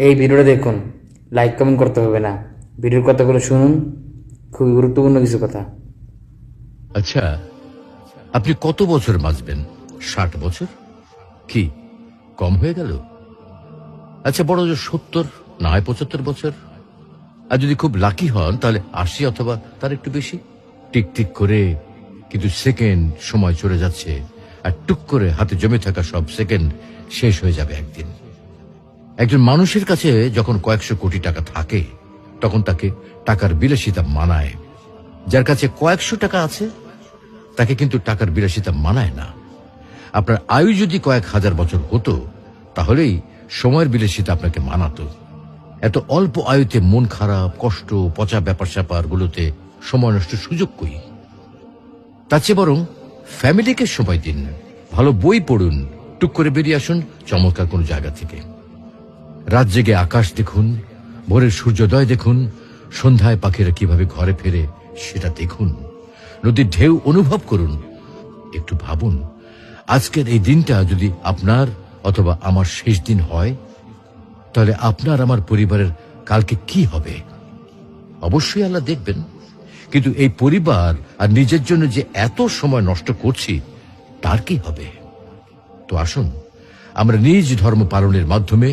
এই ভিডিওটা দেখুন, লাইক কমেন্ট করতে হবে না, ভিডিওর কথাগুলো শুনুন, খুবই গুরুত্বপূর্ণ কিছু কথা। আচ্ছা, আপনি কত বছর বাঁচবেন? 60 বছর? কি কম হয়ে গেল? আচ্ছা, বড় জোর 70, না হয় 75 বছর। আর যদি খুব লাকি হন তাহলে 80 অথবা তার একটু বেশি। টিক টিক করে কিন্তু সেকেন্ড সময় চলে যাচ্ছে, আর টুক করে হাতে জমে থাকা সব সেকেন্ড শেষ হয়ে যাবে একদিন। একজন মানুষের কাছে যখন কয়েকশো কোটি টাকা থাকে তখন তাকে টাকার বিলাসিতা মানায়। যার কাছে কয়েকশো টাকা আছে তাকে কিন্তু টাকার বিলাসিতা মানায় না। আপনার আয়ু যদি কয়েক হাজার বছর হতো তাহলেই সময়ের বিলাসিতা আপনাকে মানাতো। এত অল্প আয়ুতে মন খারাপ, কষ্ট, পচা ব্যাপার স্যাপার গুলোতে সময় নষ্ট সুযোগ কই? তার চেয়ে বরং ফ্যামিলিকে সময় দিন, ভালো বই পড়ুন, টুক করে বেরিয়ে আসুন চমৎকার কোনো জায়গা থেকে। রাত জেগে আকাশ দেখুন, ভোরের সূর্যোদয় দেখুন, সন্ধ্যায় পাখিরা কিভাবে ঘরে ফেরে সেটা দেখুন, নদীর ঢেউ অনুভব করুন। একটু ভাবুন, আজকের এই দিনটা যদি আপনার অথবা আমার শেষ দিন হয় তাহলে আপনার আমার পরিবারের কালকে কি হবে? অবশ্যই আল্লাহ দেখবেন, কিন্তু এই পরিবার আর নিজের জন্য যে এত সময় নষ্ট করছি তার কি হবে? তো আসুন আমরা নিজ ধর্ম পালনের মাধ্যমে